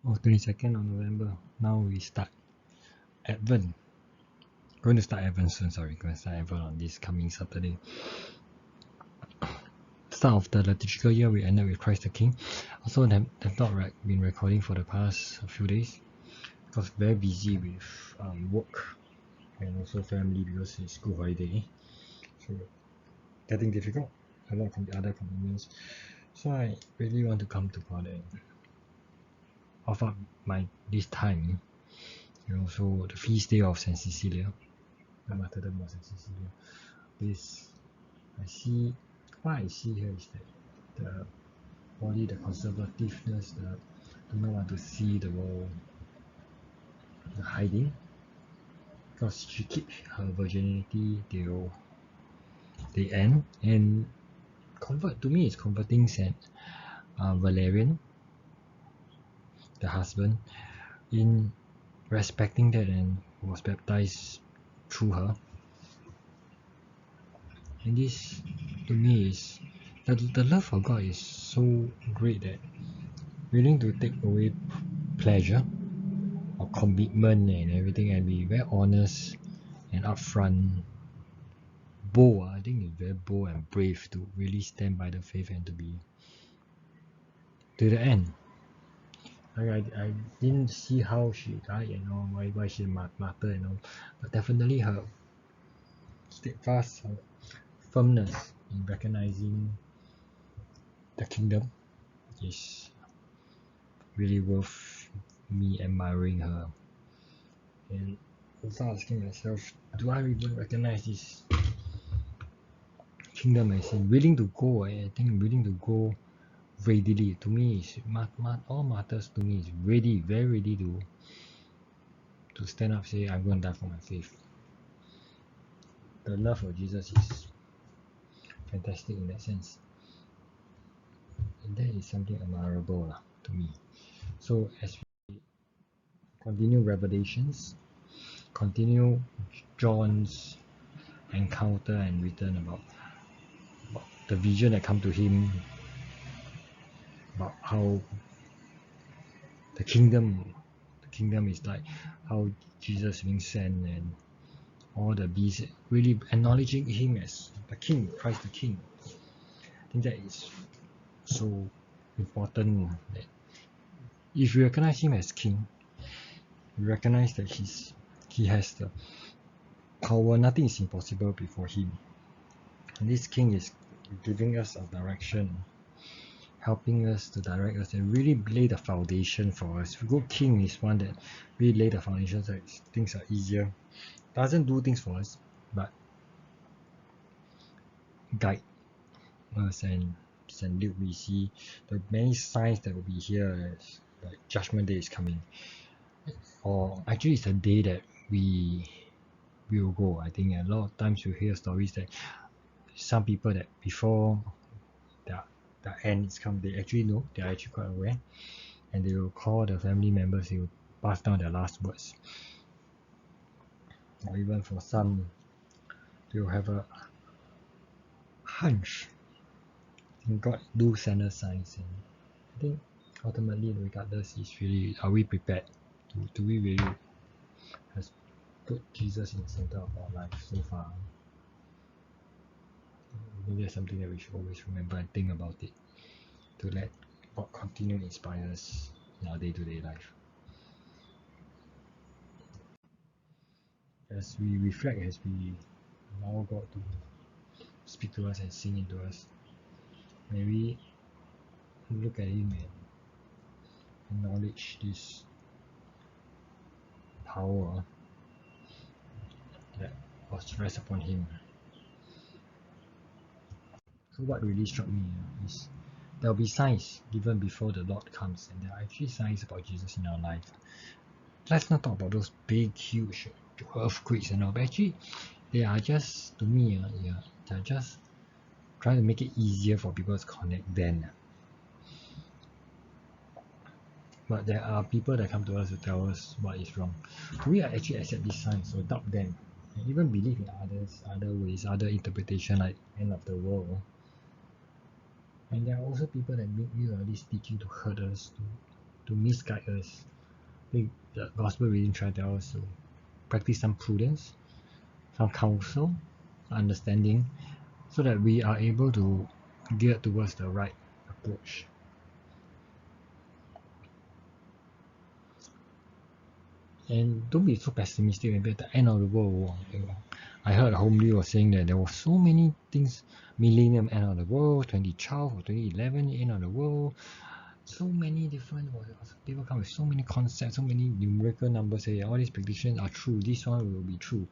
22nd of November. Now we start Advent. Going to start Advent soon, sorry. Going to start Advent on this coming Saturday. Start of the liturgical year, we ended with Christ the King. Also, have not been recording for the past few days because very busy with work and also family because it's school holiday. So, getting difficult. A lot of other commitments. So, I really want to come to God and offer my this time. And also the feast day of Saint Cecilia, the martyrdom of Saint Cecilia. This what I see here is that the body, the conservativeness, the do not want to see the world, the hiding, because she keep her virginity till the end. And convert to me is converting Saint Valerian, the husband, in respecting that, and was baptized through her. And this to me is the love of God is so great that willing to take away pleasure or commitment and everything and be very honest and upfront, bold. I think it's very bold and brave to really stand by the faith and to be to the end. I didn't see how she died and all, why she martyred and all, but definitely her steadfast, her firmness in recognizing the kingdom is really worth me admiring her. And also asking myself, do I even recognize this kingdom as in willing to go? I think willing to go readily to me is all martyrs to me is ready, very ready to stand up, say I'm going to die for my faith. The love of Jesus is fantastic in that sense, and that is something admirable to me. So as we continue Revelations, continue John's encounter and return about the vision that come to him about how the kingdom is like how Jesus being sent and all the beasts really acknowledging him as the king, Christ the King. I think that is so important that if you recognize him as king, you recognize that he has the power, nothing is impossible before him. And this king is giving us a direction, helping us to direct us and really lay the foundation for us. A good king is one that really lay the foundation so that things are easier. Doesn't do things for us, but guide us. And St. Luke, we see the many signs that will be here as like Judgment Day is coming. Or actually, it's a day that we will go. I think a lot of times you hear stories that some people that before the end is come, they actually know, they are actually quite aware, and they will call the family members, they will pass down their last words. Or even for some, they will have a hunch. And God do send us signs, and I think ultimately, regardless, is really, are we prepared? Do we really has put Jesus in the center of our life so far? I think that's something that we should always remember and think about it, to let God continue to inspire us in our day-to-day life. As we reflect, as we allow God to speak to us and sing into us, may we look at Him and acknowledge this power that was rest upon Him. So what really struck me is there will be signs given before the Lord comes, and there are actually signs about Jesus in our life. Let's not talk about those big, huge earthquakes and all, but actually they are just, to me, they're just trying to make it easier for people to connect then. But there are people that come to us to tell us what is wrong. We actually accept these signs, so doubt them, and even believe in others, other ways, other interpretation like end of the world. And there are also people that make use of this teaching to hurt us, to misguide us. The gospel reading try to tell us to practice some prudence, some counsel, understanding, so that we are able to gear towards the right approach. And don't be so pessimistic. Maybe at the end of the world, I heard Homely was saying that there were so many things, millennium end of the world, 2012 or 2011 end of the world, so many different people come with so many concepts, so many numerical numbers, say all these predictions are true, this one will be true.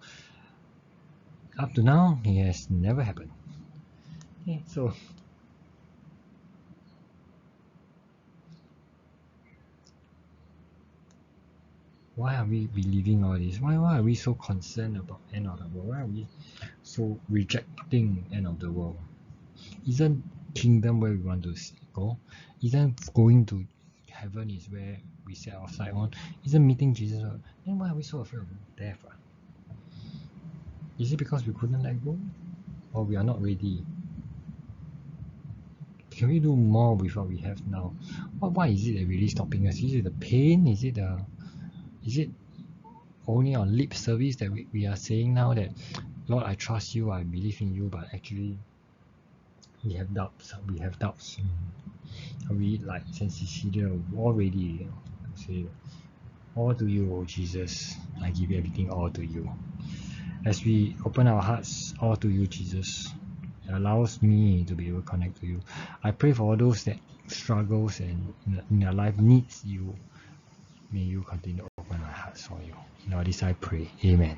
Up to now, it has never happened. Okay, so why are we believing all this? Why are we so concerned about end of the world? Why are we so rejecting end of the world? Isn't kingdom where we want to go? Isn't going to heaven is where we set our sight on? Isn't meeting Jesus? Then why are we so afraid of death? Is it because we couldn't let go? Or we are not ready? Can we do more with what we have now? Why is it that really stopping us? Is it the pain? Is it only on lip service that we are saying now that, Lord, I trust you, I believe in you, but actually we have doubts. We, like Saint Cecilia, already say, all to you, O Jesus. I give everything all to you. As we open our hearts all to you, Jesus, it allows me to be able to connect to you. I pray for all those that struggles and in their life needs you. May you continue to open our hearts for you. In all this I pray. Amen.